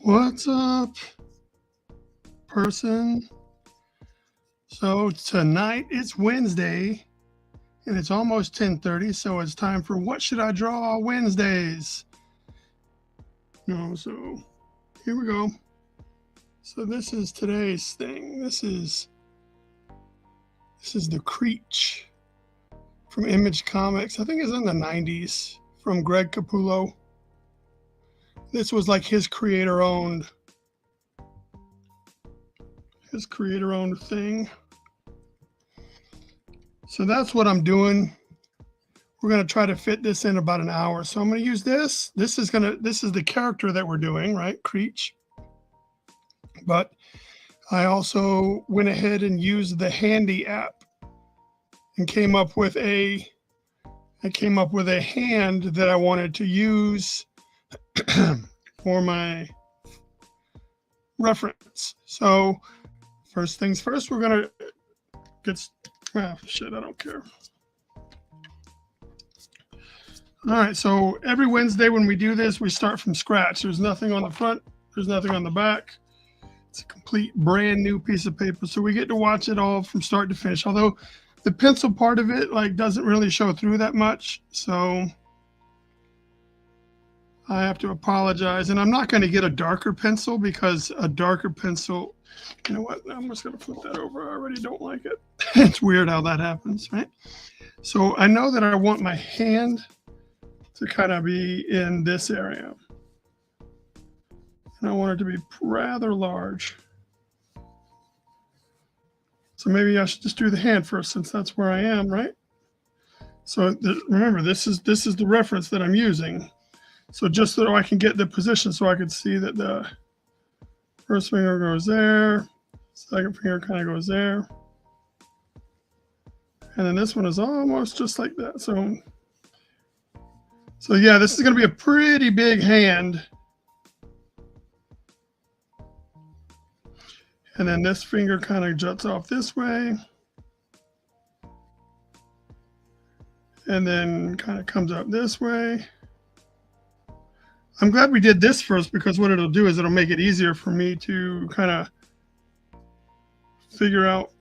What's up, person? So tonight it's Wednesday and it's almost 10:30, so it's time for What Should I Draw Wednesdays? So here we go. So this is today's thing. This is the Creech from Image Comics. I think it's in the 90s from Greg Capullo. This was like his creator-owned thing. So that's what I'm doing. We're going to try to fit this in about an hour. So I'm going to use this. This is the character that we're doing, right? Creech. But I also went ahead and used the Handy app and came up with a hand that I wanted to use for my reference. So first things first, we're gonna get, I don't care. All right, so every Wednesday when we do this, we start from scratch. There's nothing on the front, there's nothing on the back. It's a complete brand new piece of paper. So we get to watch it all from start to finish. Although the pencil part of it doesn't really show through that much. So I have to apologize, and I'm not going to get a darker pencil because a darker pencil, you know what, I'm just going to flip that over. I already don't like it. It's weird how that happens, right? So I know that I want my hand to kind of be in this area. And I want it to be rather large. So maybe I should just do the hand first since that's where I am, right? So remember, this is the reference that I'm using. So just so I can get the position so I can see that the first finger goes there, second finger kind of goes there. And then this one is almost just like that. So yeah, this is going to be a pretty big hand. And then this finger kind of juts off this way. And then kind of comes out this way. I'm glad we did this first because what it'll do is it'll make it easier for me to kind of figure out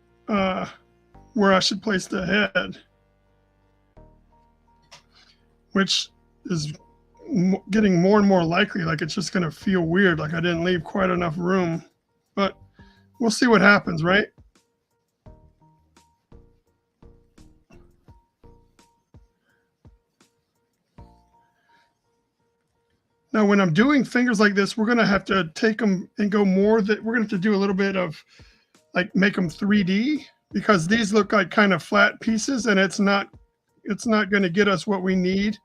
where I should place the head, which is getting more and more likely. Like it's just going to feel weird, like I didn't leave quite enough room, but we'll see what happens, right? Now, when I'm doing fingers like this, we're going to have to take them and go more that we're going to have to do a little bit of make them 3D because these look like kind of flat pieces and it's not going to get us what we need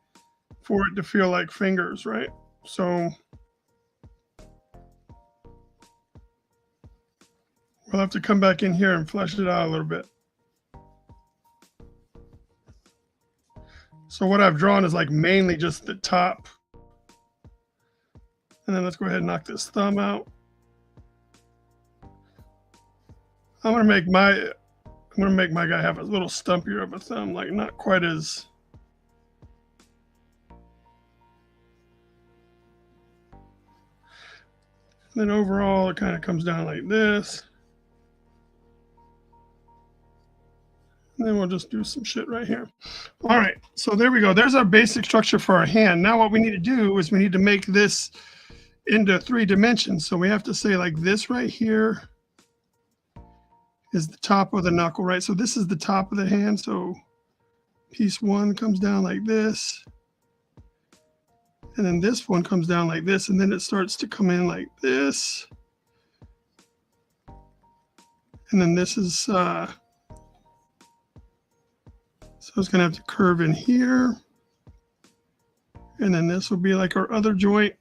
for it to feel like fingers, right? So we'll have to come back in here and flesh it out a little bit. So what I've drawn is mainly just the top. And then let's go ahead and knock this thumb out. I'm gonna make my guy have a little stumpier of a thumb, not quite as. And then overall, it kind of comes down like this. And then we'll just do some shit right here. All right, so there we go. There's our basic structure for our hand. Now what we need to do is we need to make this into 3 dimensions. So we have to say like this right here is the top of the knuckle, right? So this is the top of the hand. So piece 1 comes down like this. And then this one comes down like this, and then it starts to come in like this. And then this is, so it's gonna have to curve in here. And then this will be like our other joint.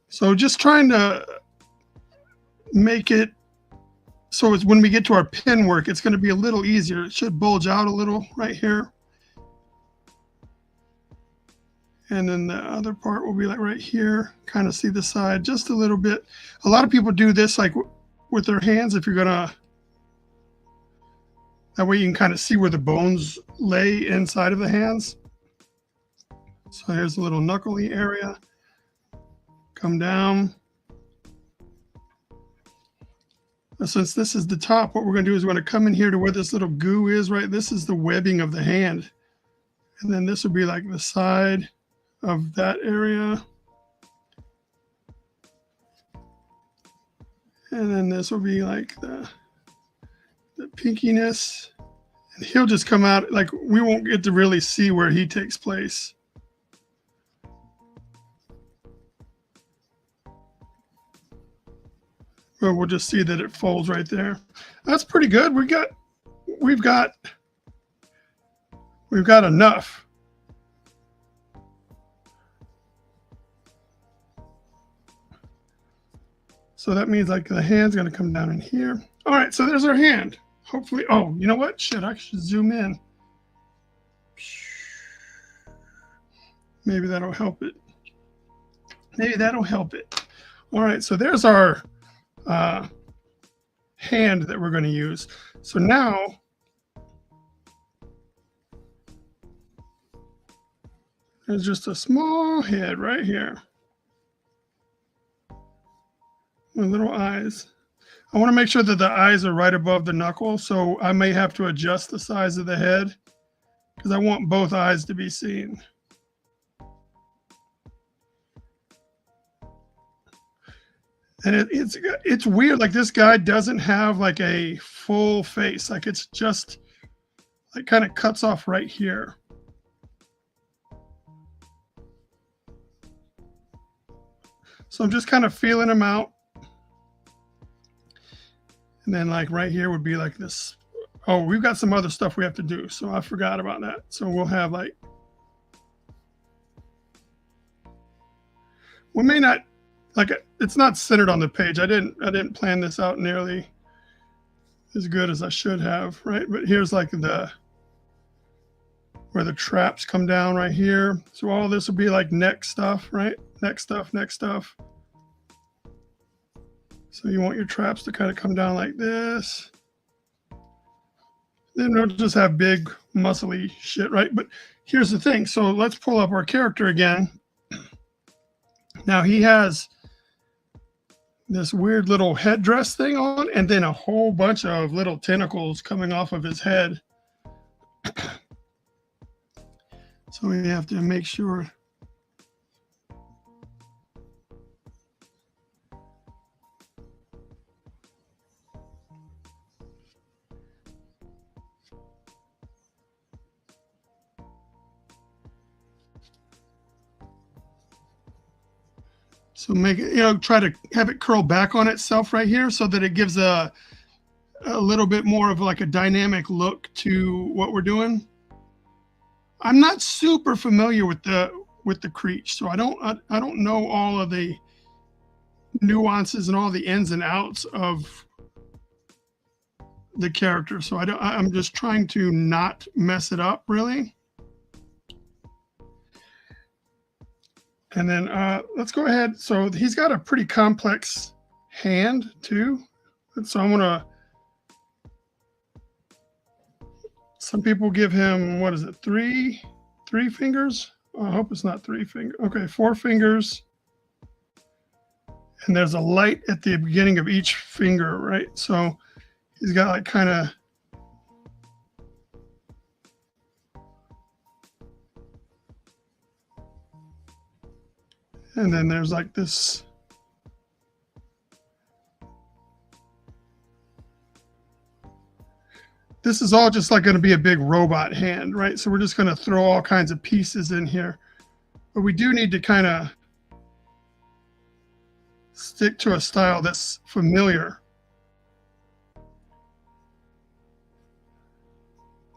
So just trying to make it so it's when we get to our pin work, it's going to be a little easier. It should bulge out a little right here. And then the other part will be like right here, kind of see the side just a little bit. A lot of people do this like with their hands if you're going to, that way you can kind of see where the bones lay inside of the hands. So here's a little knuckly area. Come down. Since this is the top, what we're going to do is we're going to come in here to where this little goo is, right? This is the webbing of the hand. And then this would be like the side of that area. And then this will be like the pinkiness. And he'll just come out, like we won't get to really see where he takes place. But we'll just see that it folds right there. That's pretty good. We've got enough. So that means like the hand's going to come down in here. All right, so there's our hand. Hopefully, oh, you know what? Shit, I should zoom in. Maybe that'll help it. Maybe that'll help it. All right, so there's our hand that we're going to use. So now there's just a small head right here with little eyes. I want to make sure that the eyes are right above the knuckle, so I may have to adjust the size of the head because I want both eyes to be seen. And it's weird, like this guy doesn't have like a full face, like it's just like kind of cuts off right here. So I'm just kind of feeling him out. And then like right here would be like this. Oh, we've got some other stuff we have to do, so I forgot about that. So we'll have like, we may not, like it's not centered on the page. I didn't plan this out nearly as good as I should have, right? But here's like where the traps come down right here. So all this will be like neck stuff, right? Neck stuff. So you want your traps to kind of come down like this. Then we'll just have big muscly shit, right? But here's the thing. So let's pull up our character again. Now he has this weird little headdress thing on, and then a whole bunch of little tentacles coming off of his head. So we have to make sure. So make it, try to have it curl back on itself right here so that it gives a little bit more of like a dynamic look to what we're doing. I'm not super familiar with the Creech, so I don't know all of the nuances and all the ins and outs of the character. So I'm just trying to not mess it up really. And then let's go ahead. So he's got a pretty complex hand too. So I'm gonna, some people give him, what is it, three fingers? I hope it's not 3 fingers. Okay, 4 fingers. And there's a light at the beginning of each finger, right? So he's got like kind of, and then there's like this. This is all just like going to be a big robot hand, right? So we're just going to throw all kinds of pieces in here. But we do need to kind of stick to a style that's familiar.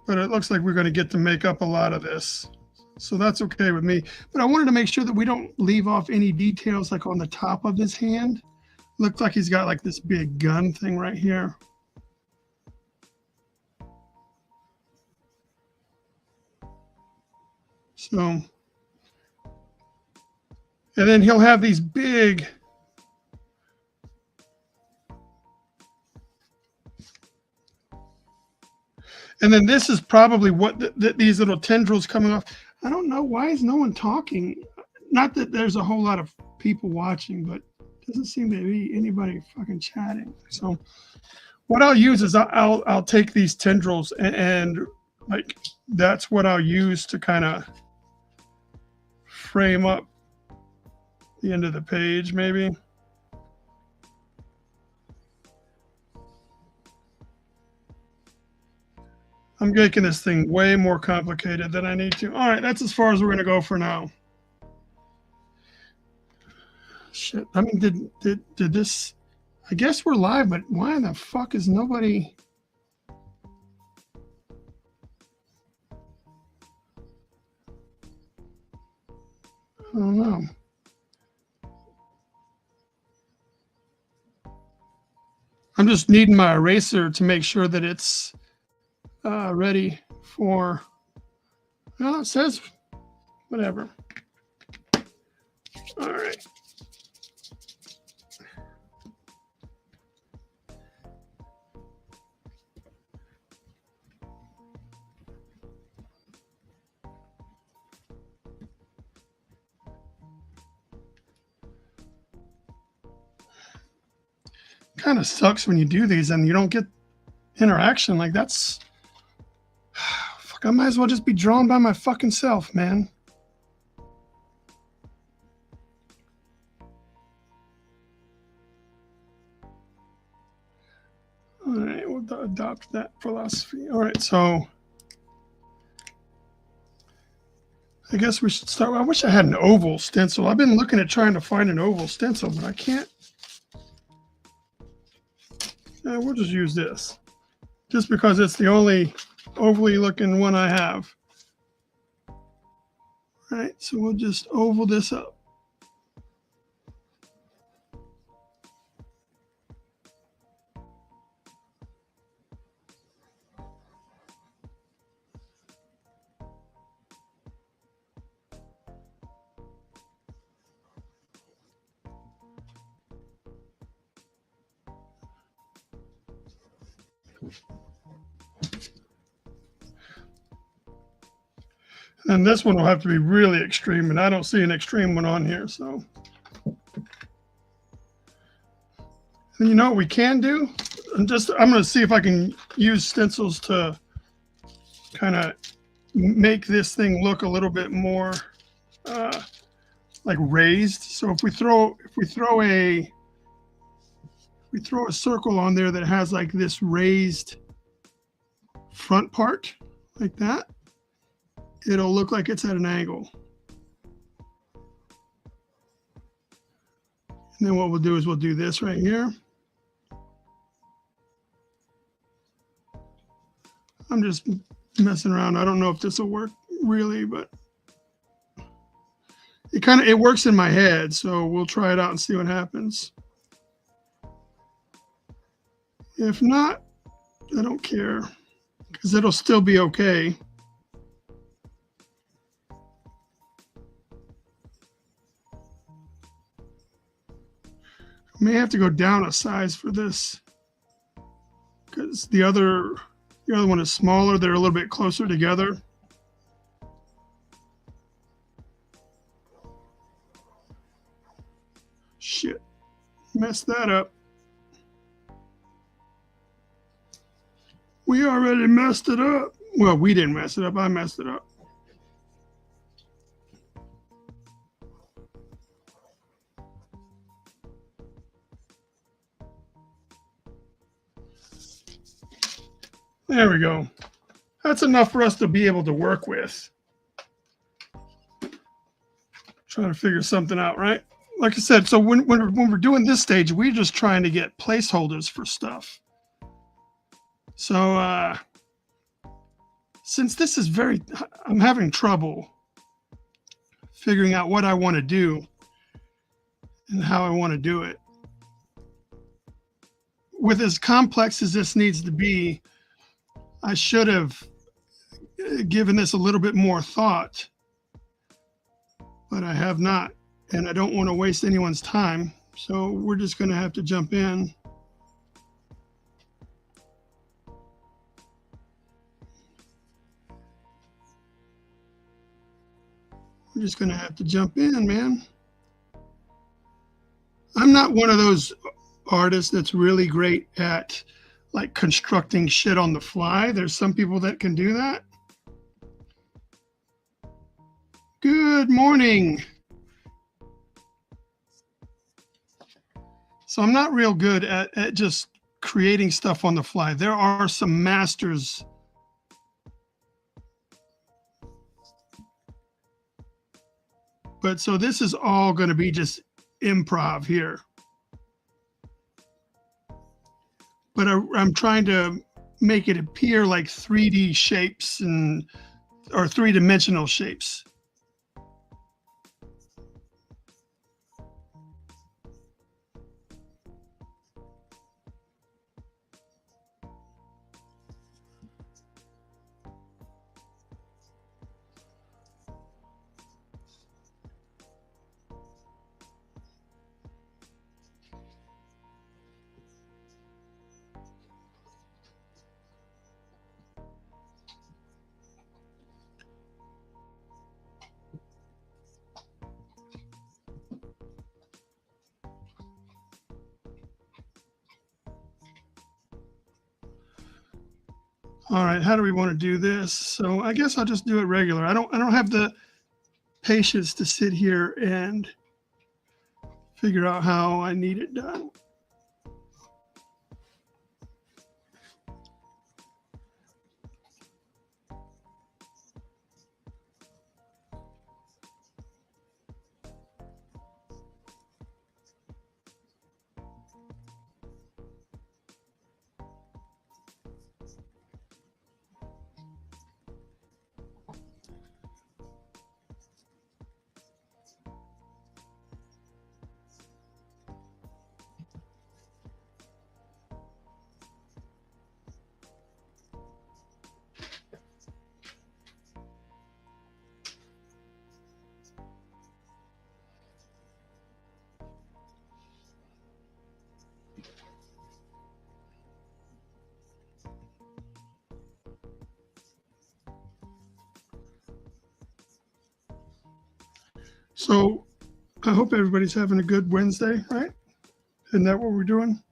But it looks like we're going to get to make up a lot of this. So that's okay with me. But I wanted to make sure that we don't leave off any details like on the top of his hand. Looks like he's got like this big gun thing right here. So, and then he'll have these big, and then this is probably what these little tendrils coming off. I don't know, why is no one talking? Not that there's a whole lot of people watching, but it doesn't seem to be anybody fucking chatting. So what I'll use is I'll take these tendrils and like that's what I'll use to kind of frame up the end of the page, maybe. I'm making this thing way more complicated than I need to. All right, that's as far as we're going to go for now. Shit, I mean, did this? I guess we're live, but why the fuck is nobody? I don't know. I'm just needing my eraser to make sure that it's ready for, well, it says whatever. All right. Kind of sucks when you do these and you don't get interaction. Like that's, fuck, I might as well just be drawn by my fucking self, man. All right, we'll adopt that philosophy. All right, so I guess we should start. I wish I had an oval stencil. I've been looking at trying to find an oval stencil, but I can't. We'll just use this, just because it's the only ovally looking one I have. All right, so we'll just oval this up. And this one will have to be really extreme, and I don't see an extreme one on here. So, and you know what we can do? I'm going to see if I can use stencils to kind of make this thing look a little bit more like raised. So if we throw a circle on there that has like this raised front part like that, it'll look like it's at an angle. And then what we'll do is we'll do this right here. I'm just messing around. I don't know if this will work really, but it works in my head. So we'll try it out and see what happens. If not, I don't care, because it'll still be okay. May have to go down a size for this, because the other one is smaller. They're a little bit closer together. Shit. messed that up. We already messed it up. Well, we didn't mess it up. I messed it up. There we go. That's enough for us to be able to work with. Trying to figure something out, right? Like I said, so when we're doing this stage, we're just trying to get placeholders for stuff. So since this is I'm having trouble figuring out what I want to do and how I want to do it. With as complex as this needs to be, I should have given this a little bit more thought, but I have not, and I don't want to waste anyone's time. So we're just going to have to jump in. We're just going to have to jump in, man. I'm not one of those artists that's really great at like constructing shit on the fly. There's some people that can do that. Good morning. So I'm not real good at just creating stuff on the fly. There are some masters. But so this is all going to be just improv here. But I'm trying to make it appear like 3D shapes or three-dimensional shapes. All right, how do we want to do this? So I guess I'll just do it regular. I don't have the patience to sit here and figure out how I need it done. So I hope everybody's having a good Wednesday, right? Isn't that what we're doing?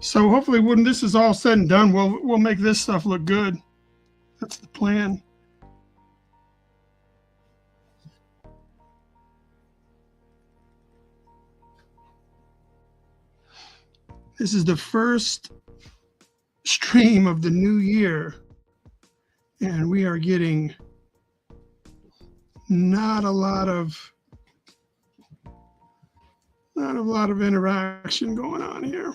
So hopefully when this is all said and done, we'll make this stuff look good. That's the plan. This is the first stream of the new year, and we are getting not a lot of interaction going on here.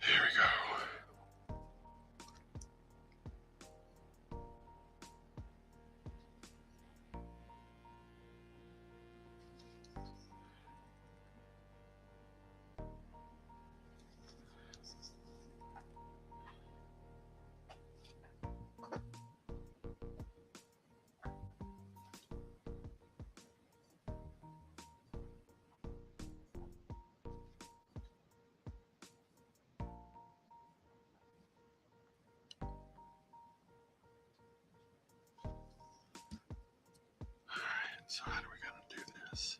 There we go. So how do we gonna do this?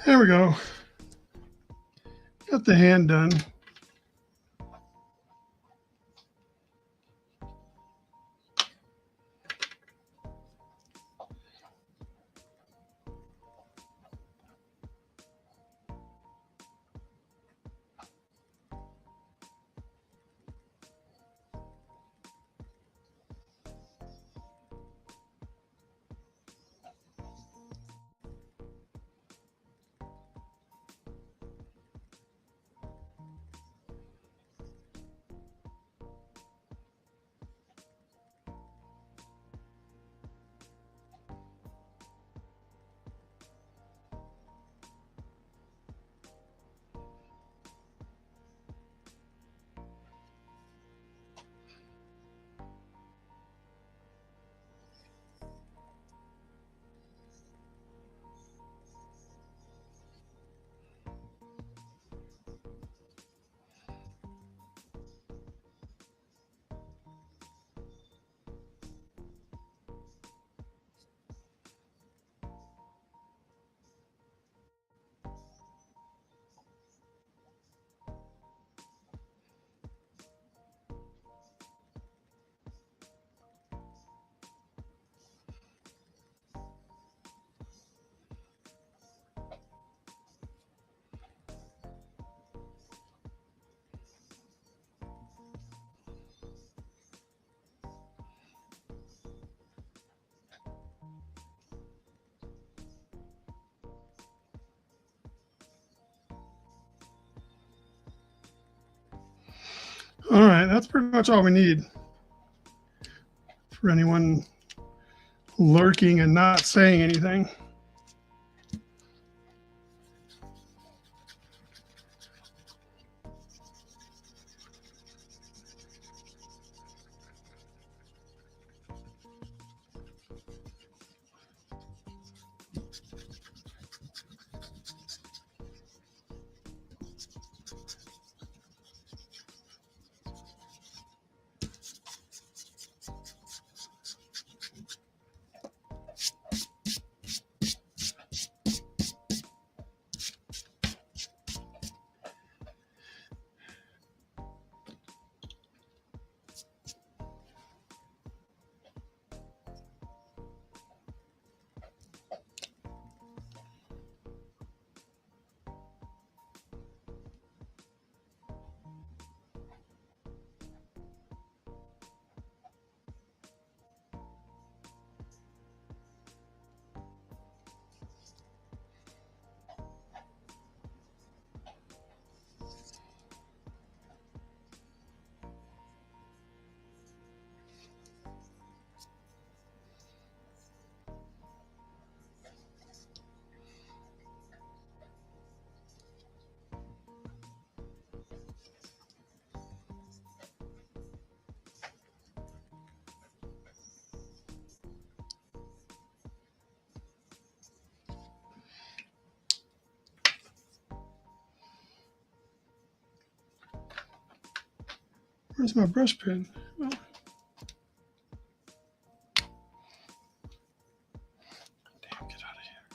There we go. Got the hand done. All right, that's pretty much all we need for anyone lurking and not saying anything. Where's my brush pen? Oh. Damn, get out of here.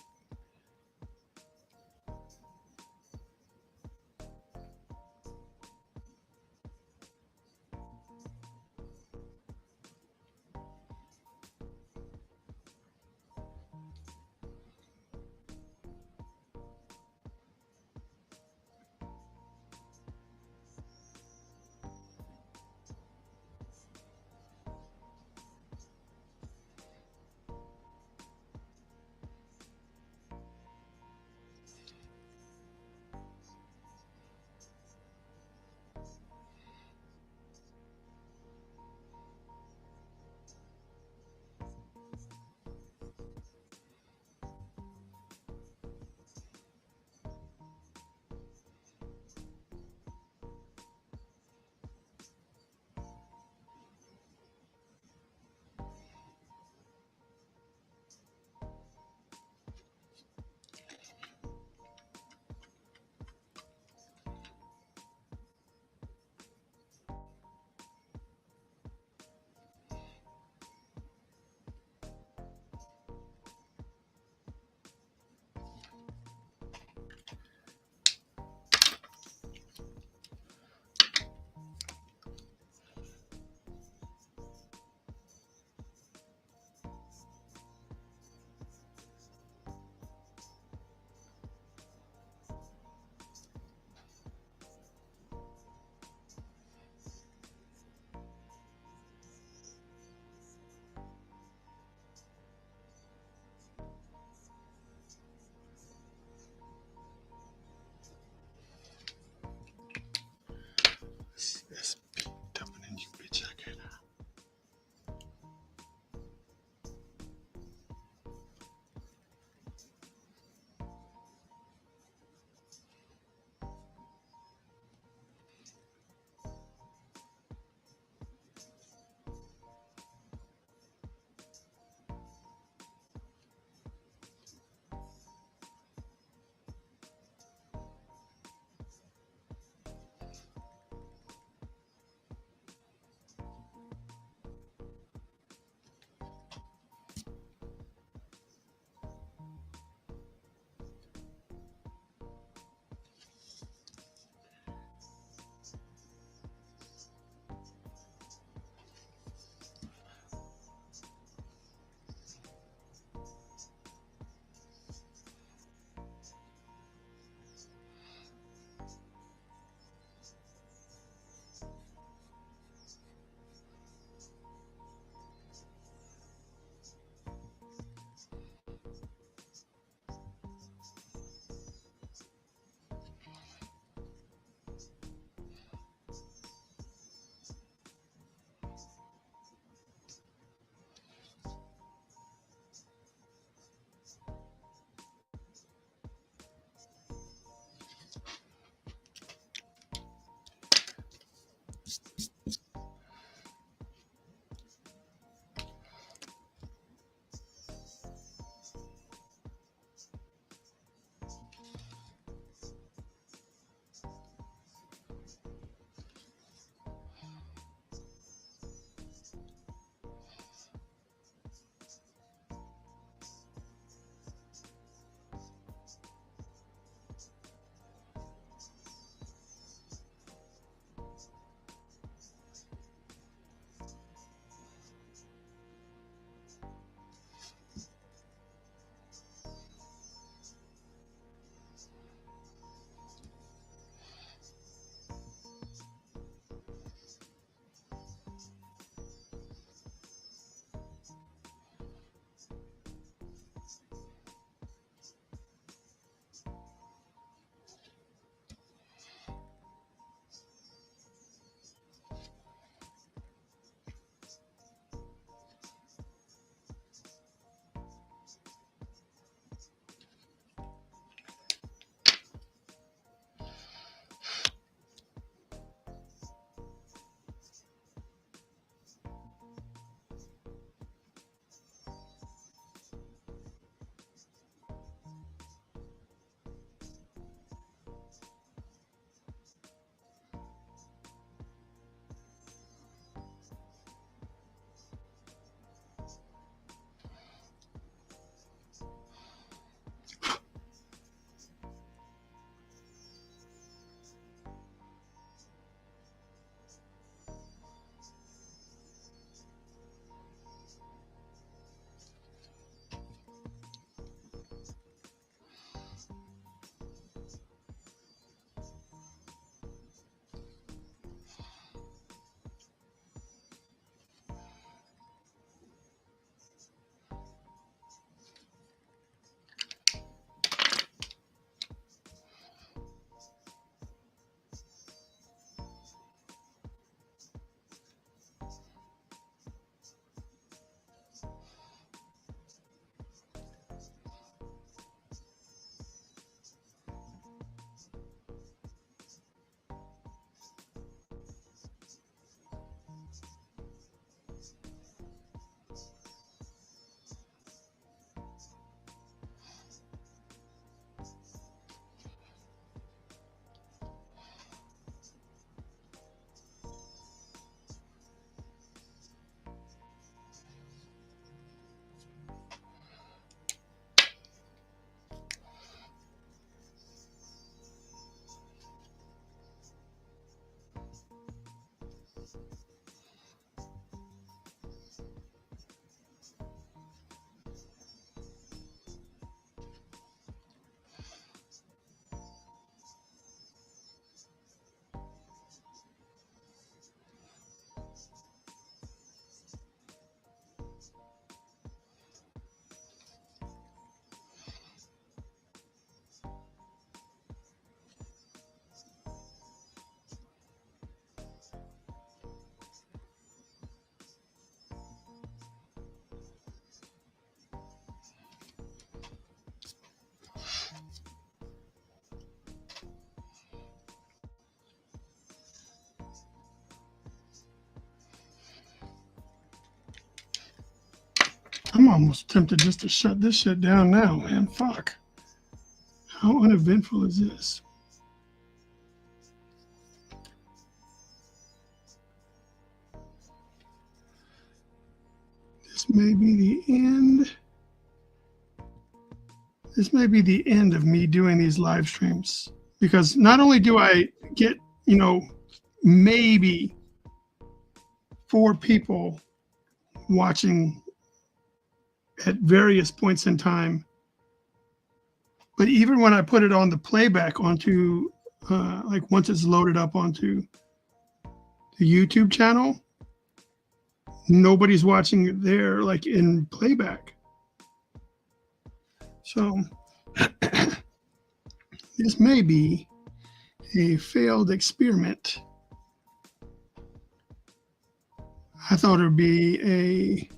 I'm almost tempted just to shut this shit down now, man. Fuck. How uneventful is this? This may be the end. This may be the end of me doing these live streams, because not only do I get, maybe 4 people watching at various points in time, but even when I put it on the playback onto, like once it's loaded up onto the YouTube channel, nobody's watching it there, like in playback. So this may be a failed experiment. I thought it would be a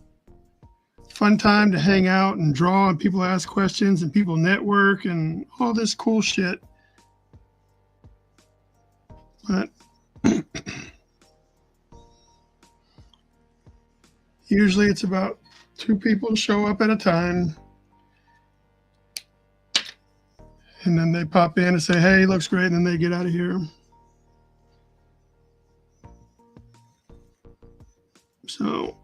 fun time to hang out and draw and people ask questions and people network and all this cool shit. But usually it's about 2 people show up at a time. And then they pop in and say, hey, looks great. And then they get out of here. So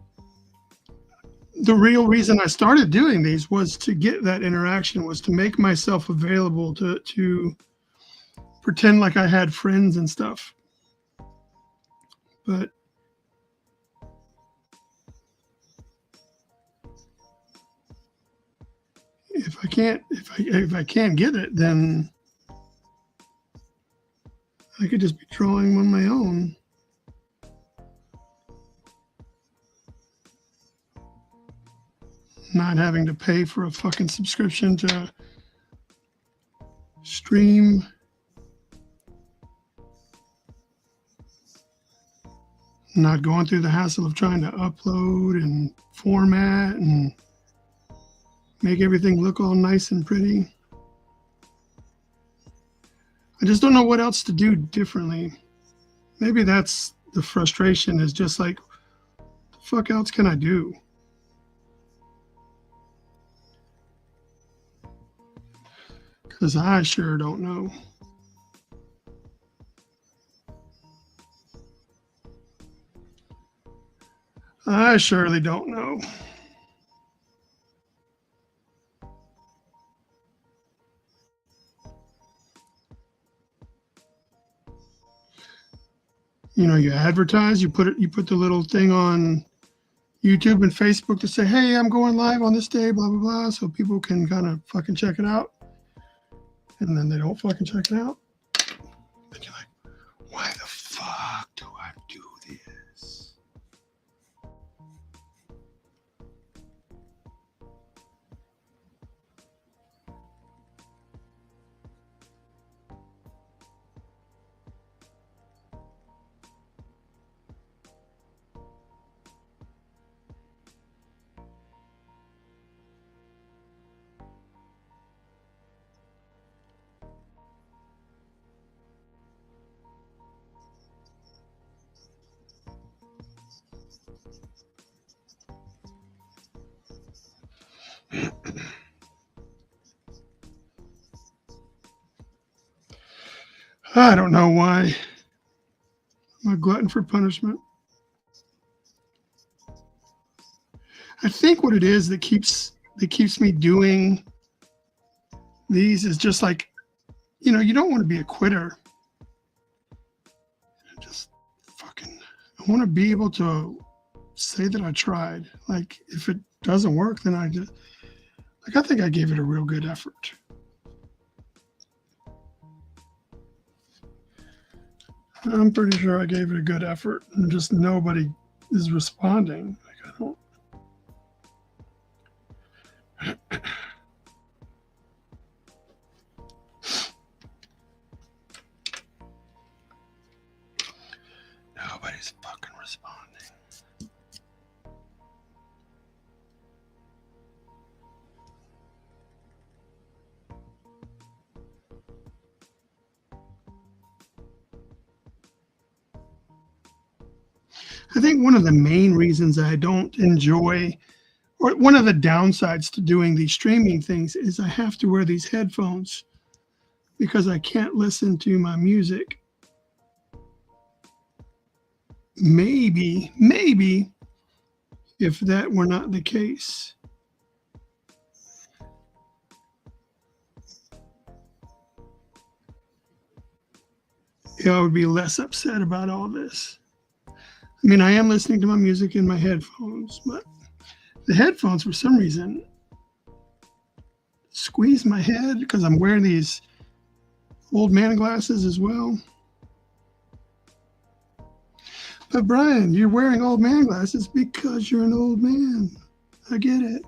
the real reason I started doing these was to get that interaction, was to make myself available to pretend like I had friends and stuff. But if I can't get it, then I could just be drawing on my own. Not having to pay for a fucking subscription to stream. Not going through the hassle of trying to upload and format and make everything look all nice and pretty. I just don't know what else to do differently. Maybe that's the frustration, is just like, what the fuck else can I do? Because I sure don't know. I surely don't know. You advertise, you put the little thing on YouTube and Facebook to say, hey, I'm going live on this day, blah, blah, blah, so people can kind of fucking check it out. And then they don't fucking check it out. Then you're like, why the fuck do I do this? I don't know why. I'm a glutton for punishment. I think what it is that keeps me doing these is just like, you don't want to be a quitter. Just fucking, I want to be able to say that I tried. Like, if it doesn't work, then I think I gave it a real good effort. I'm pretty sure I gave it a good effort, and just nobody is responding. Like, I don't. Nobody's fucking responding. I think one of the main reasons I don't enjoy Or one of the downsides to doing these streaming things is I have to wear these headphones because I can't listen to my music. Maybe if that were not the case. Yeah, I would be less upset about all this. I mean, I am listening to my music in my headphones, but the headphones, for some reason, squeeze my head because I'm wearing these old man glasses as well. But Bryan, you're wearing old man glasses because you're an old man. I get it.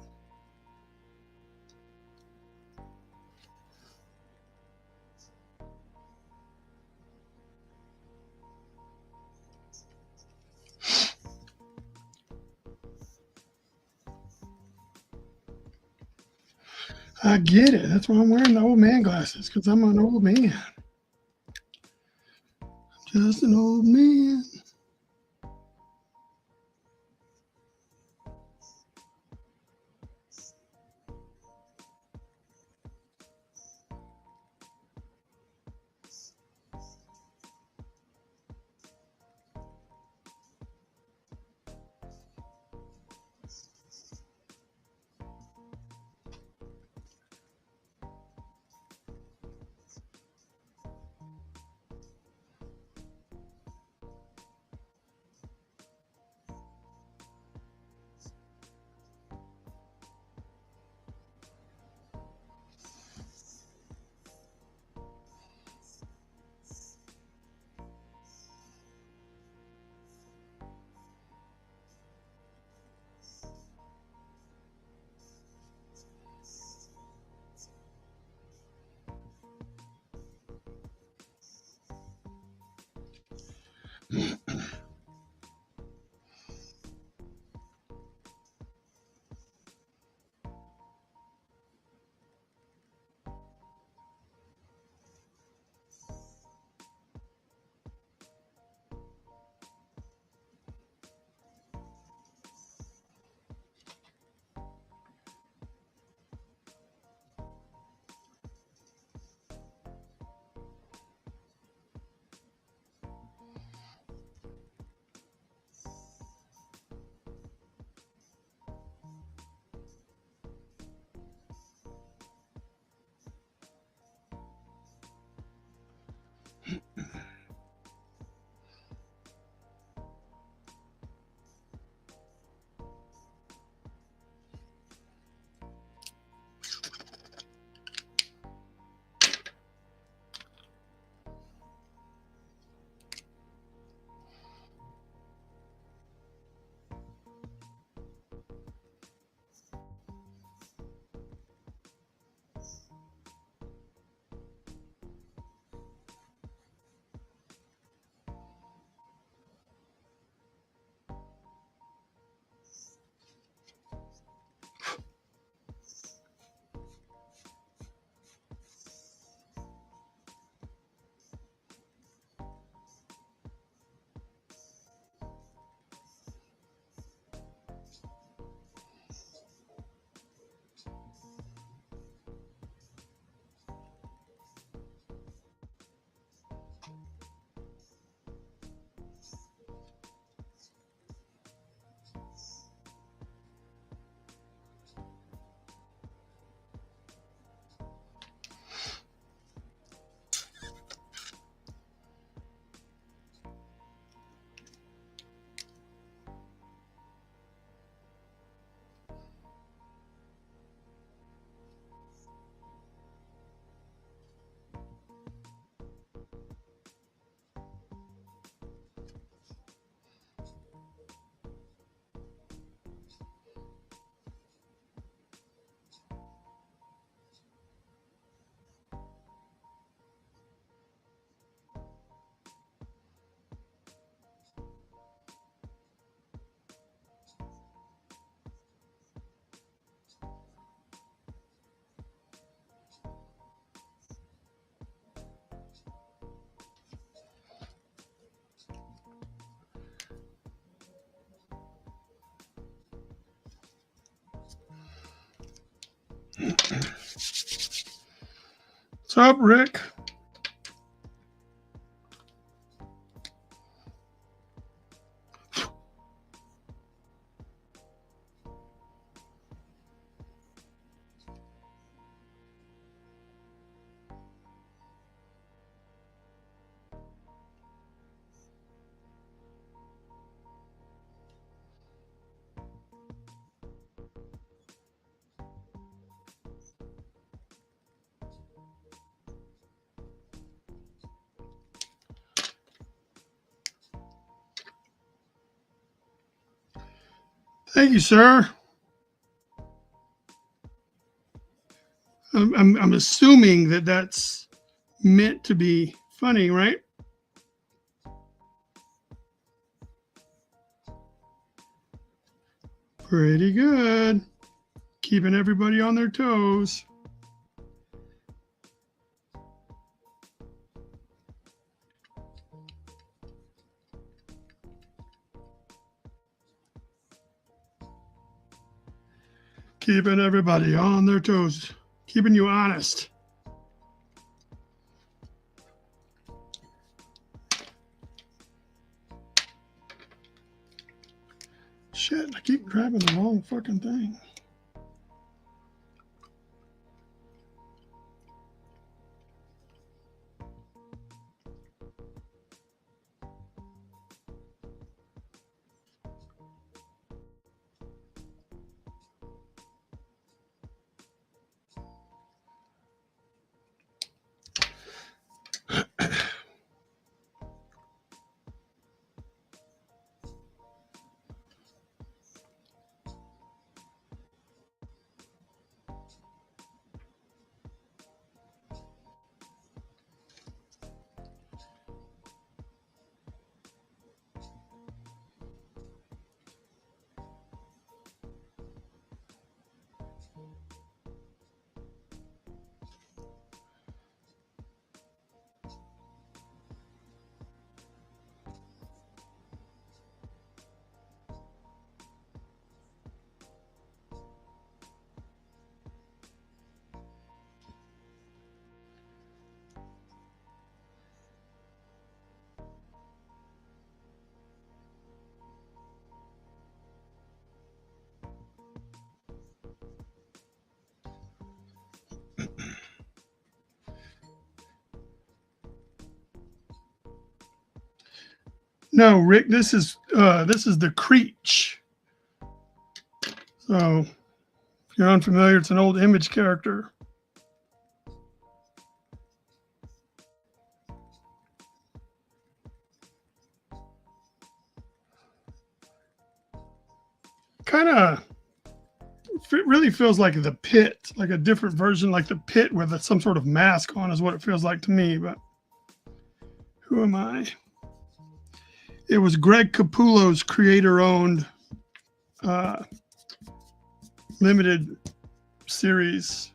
I get it. That's why I'm wearing the old man glasses, because I'm an old man. Just an old man. What's up, Rick? Thank you, sir. I'm assuming that that's meant to be funny, right? Pretty good. Keeping everybody on their toes. Keeping everybody on their toes. Keeping you honest. Shit, I keep grabbing the wrong fucking thing. No, Rick, this is the Creech. So if you're unfamiliar, it's an old Image character. Kind of, it really feels like the Pit, like a different version, like the Pit with some sort of mask on, is what it feels like to me. But who am I? It was Greg Capullo's creator-owned limited series.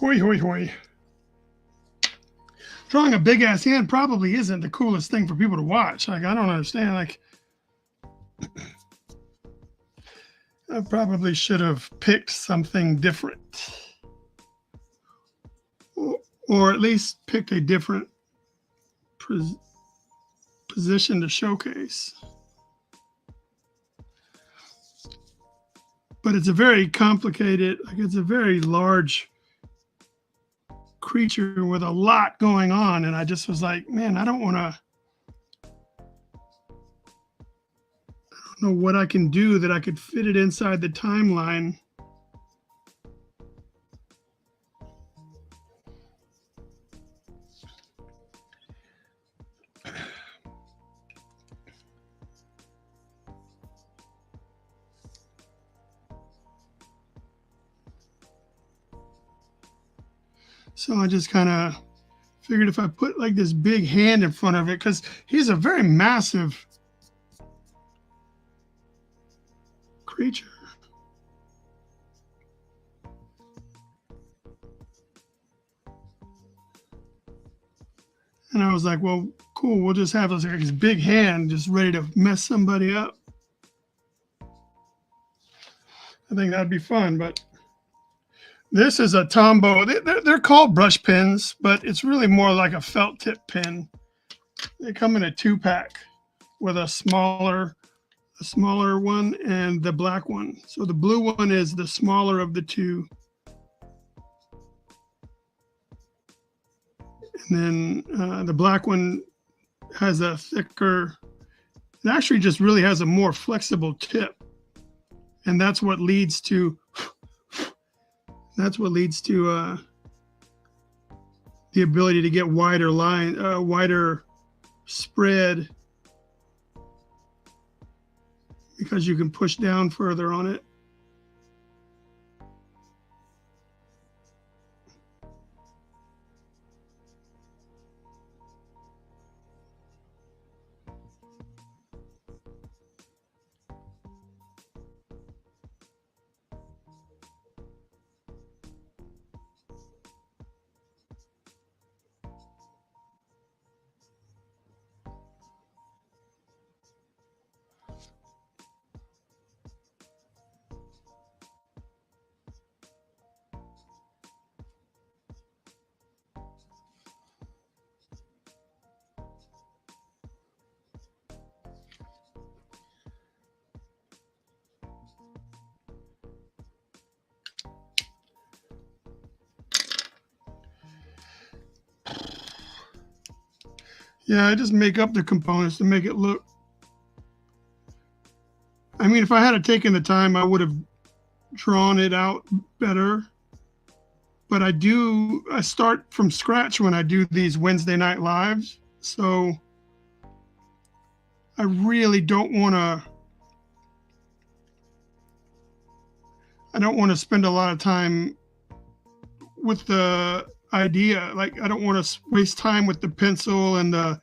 Hoi, hoi, hoi. Drawing a big ass hand probably isn't the coolest thing for people to watch. Like, I don't understand. Like, I probably should have picked something different, or at least picked a different position to showcase. But it's a very complicated, like it's a very large creature with a lot going on, and I just was like, man, I don't know what I can do that I could fit it inside the timeline. So I just kind of figured if I put like this big hand in front of it, because he's a very massive creature. And I was like, well, cool, we'll just have this big hand just ready to mess somebody up. I think that'd be fun, but this is a Tombow. They're called brush pins, but it's really more like a felt tip pin. They come in a 2-pack with a smaller one and the black one. So the blue one is the smaller of the two. And then the black one has a thicker, it actually just really has a more flexible tip. And that's what leads to the ability to get wider wider spread, because you can push down further on it. Yeah, I just make up the components to make it look. I mean, if I had taken the time, I would have drawn it out better. But I start from scratch when I do these Wednesday night lives. So I really don't want to spend a lot of time with the idea. Like, I don't want to waste time with the pencil and the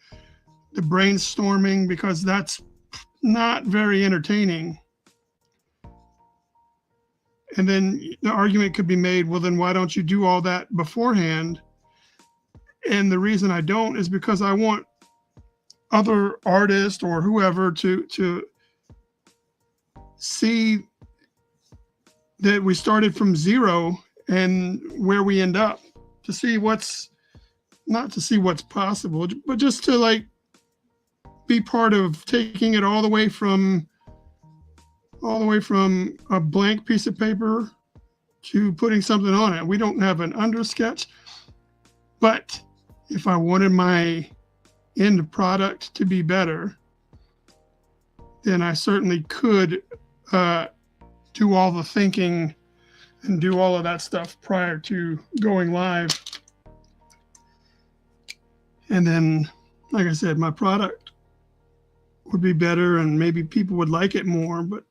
brainstorming, because that's not very entertaining. And then the argument could be made, well, then why don't you do all that beforehand? And the reason I don't is because I want other artists or whoever to see that we started from zero and where we end up, to see not to see what's possible, but just to like be part of taking it all the way from a blank piece of paper to putting something on it. We don't have an undersketch, but if I wanted my end product to be better, then I certainly could do all the thinking and do all of that stuff prior to going live. And then, like I said, my product would be better and maybe people would like it more, but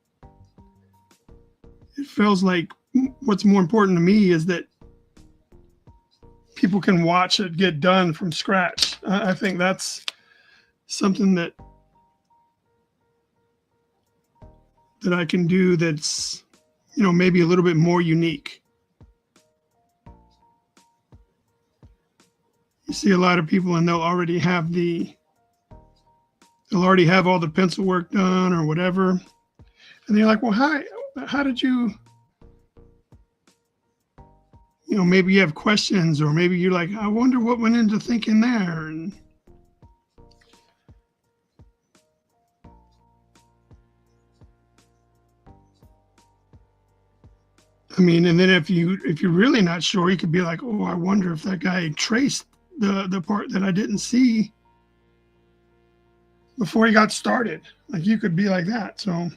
it feels like what's more important to me is that people can watch it get done from scratch. I think that's something that I can do that's, maybe a little bit more unique. see a lot of people and they'll already have all the pencil work done or whatever. And they're like, well, how did you, maybe you have questions, or maybe you're like, I wonder what went into thinking there. And I mean, and then if you're really not sure, you could be like, oh, I wonder if that guy traced the part that I didn't see before he got started. Like, you could be like that. So,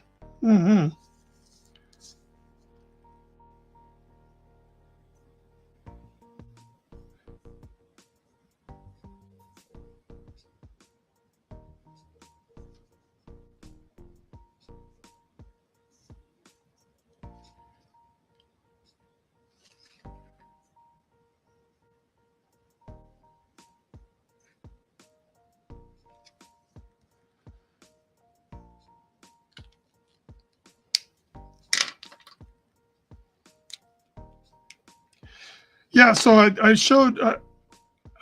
yeah. So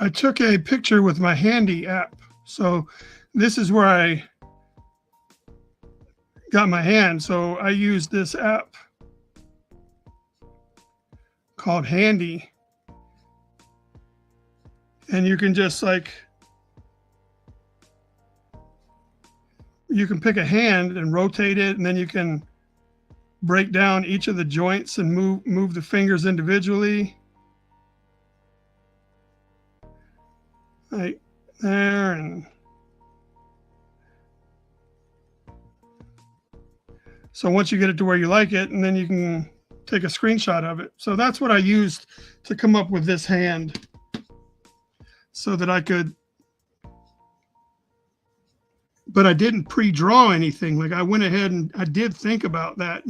I took a picture with my Handy app. So this is where I got my hand. So I used this app called Handy, and you can just you can pick a hand and rotate it, and then you can break down each of the joints and move the fingers individually, like there. And so once you get it to where you like it, and then you can take a screenshot of it. So that's what I used to come up with this hand, so that I could, but I didn't pre-draw anything. Like, I went ahead and I did think about that,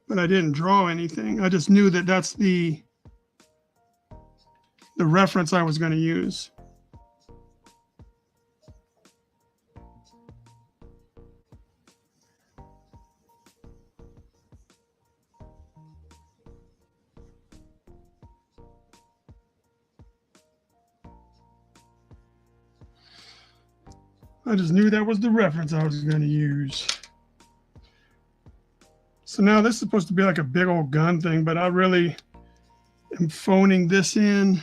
but I didn't draw anything. I just knew that that's the reference I was going to use. I just knew that was the reference I was going to use. So now this is supposed to be like a big old gun thing, but I really am phoning this in.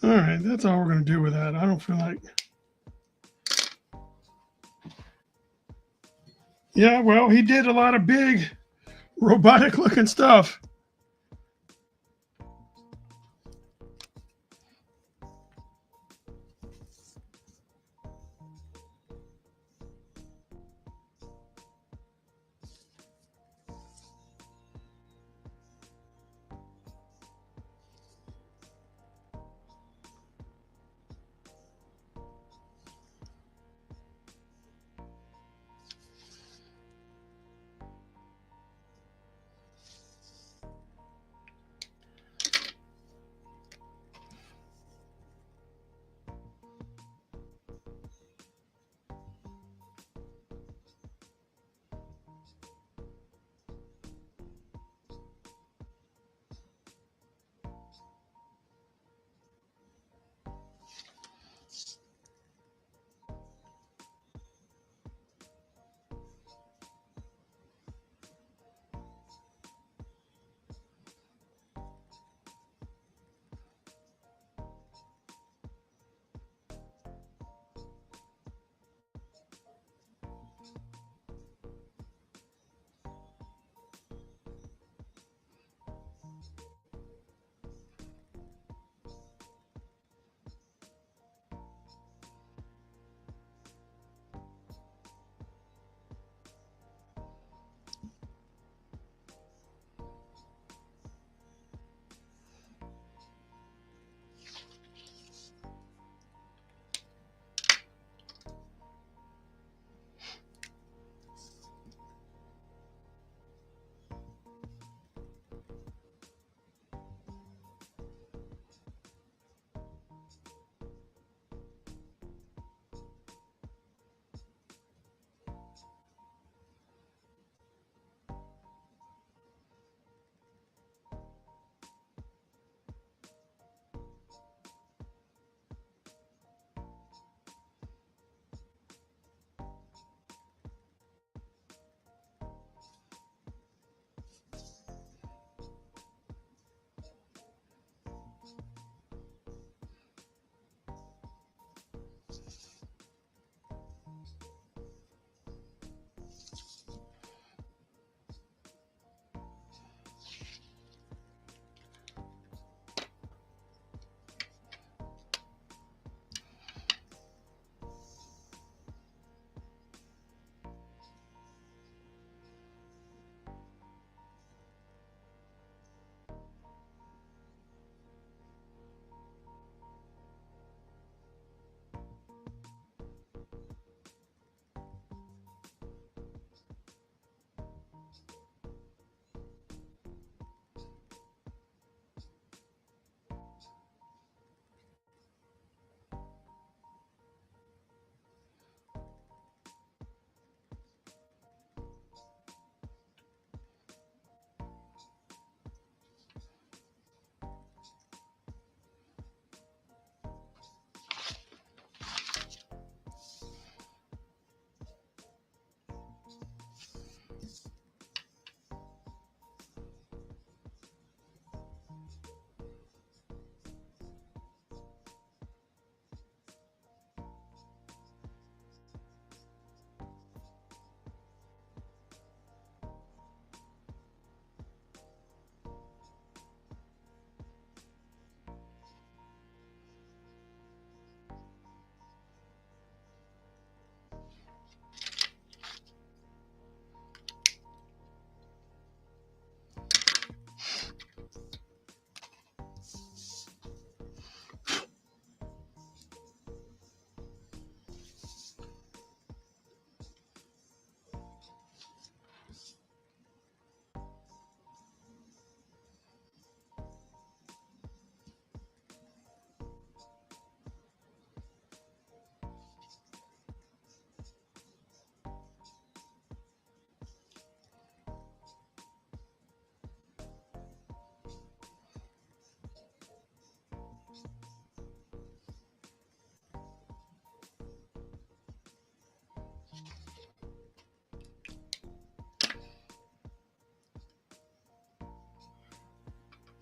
All right, that's all we're going to do with that. I don't feel like. Yeah, well, he did a lot of big robotic looking stuff.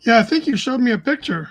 Yeah, I think you showed me a picture.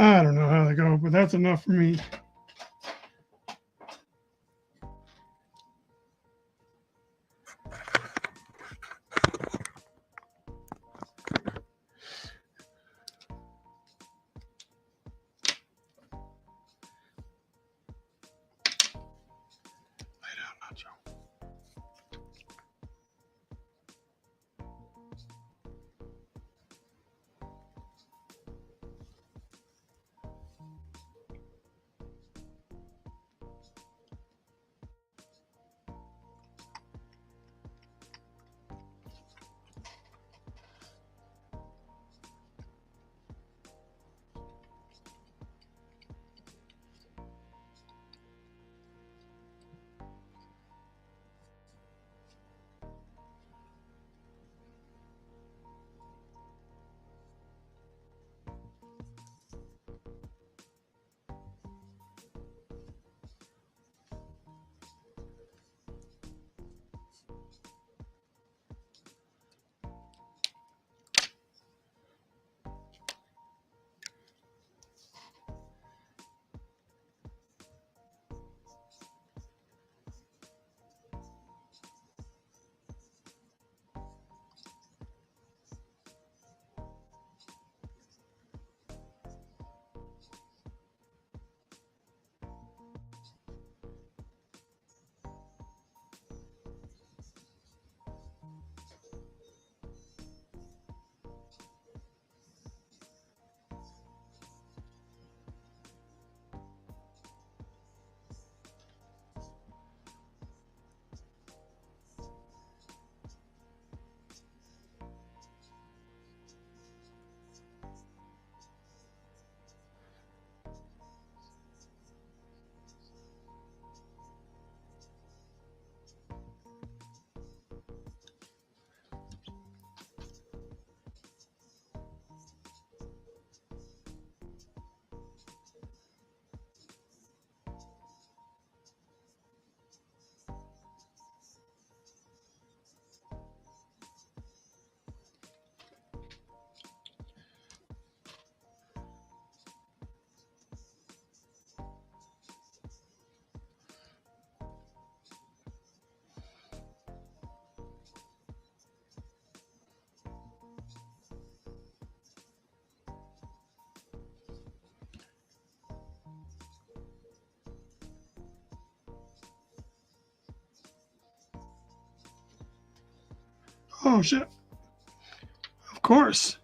I don't know how they go, but that's enough for me. Lay down, Nacho. Oh shit! Of course.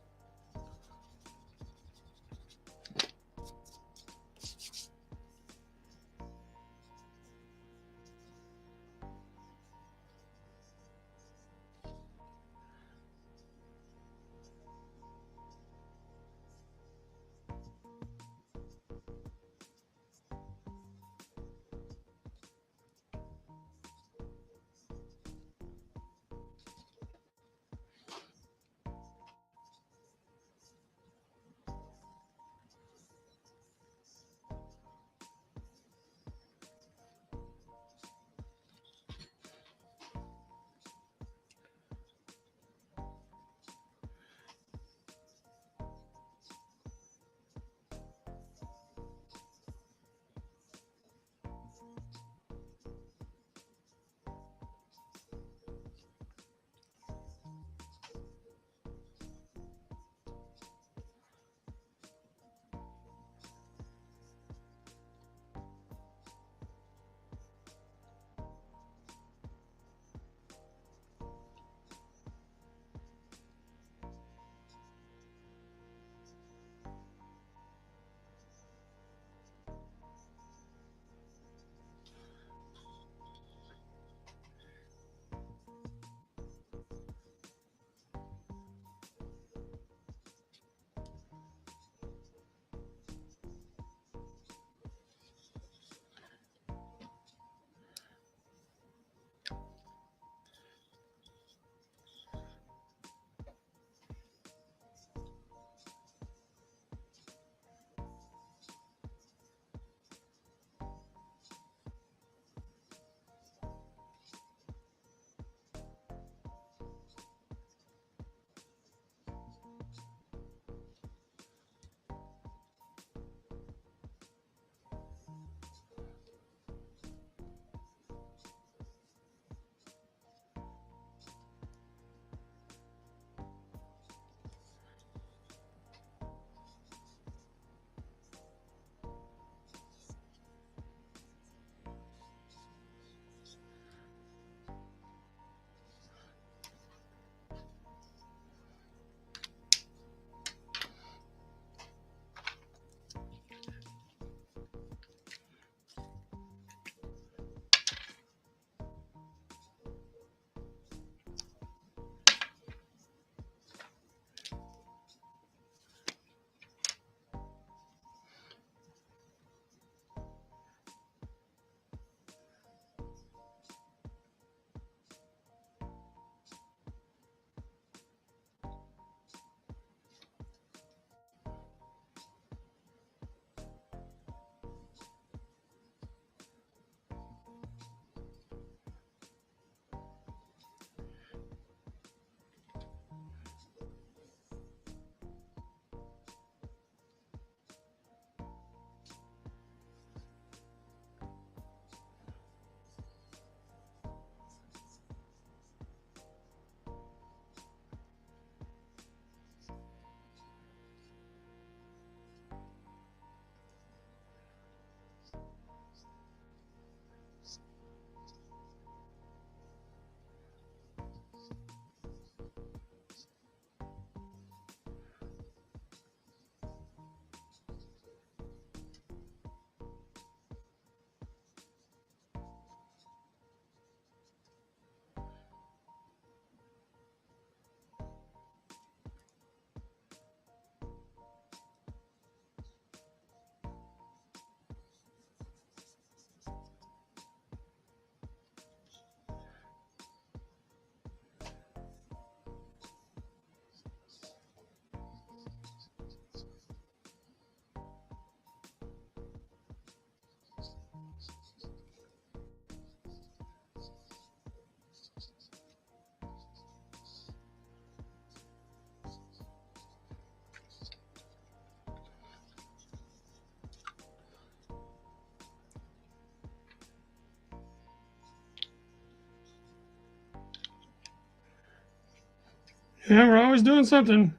Yeah, we're always doing something.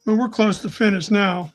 But we're close to finish now.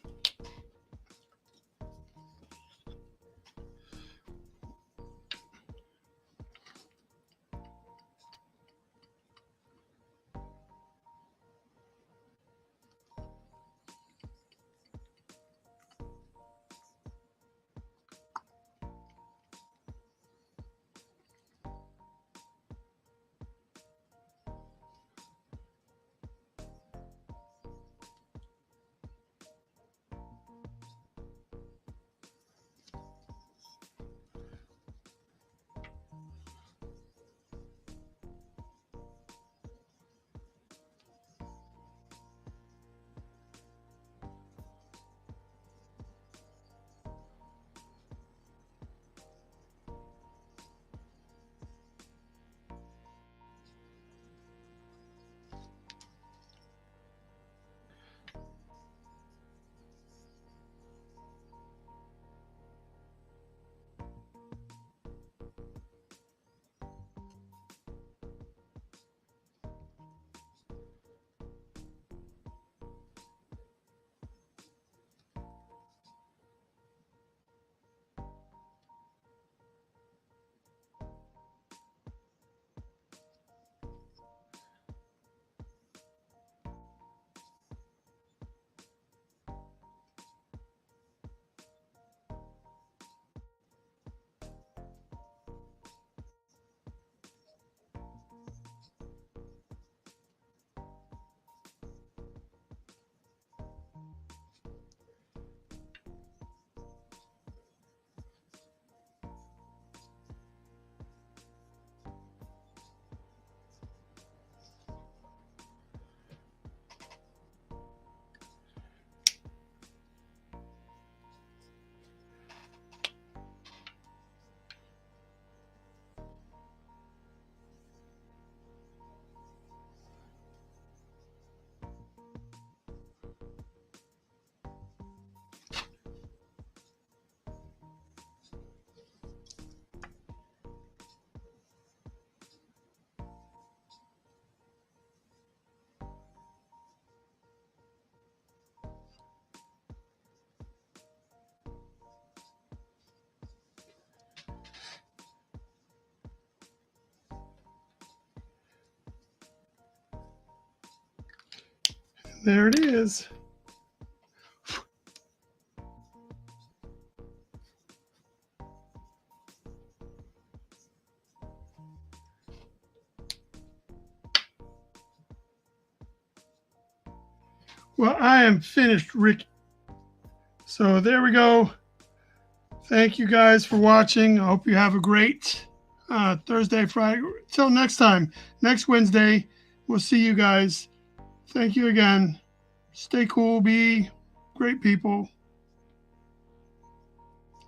There it is. Well, I am finished, Rick. So there we go. Thank you guys for watching. I hope you have a great Thursday, Friday. Till next time, next Wednesday, we'll see you guys. Thank you again. Stay cool. Be great people.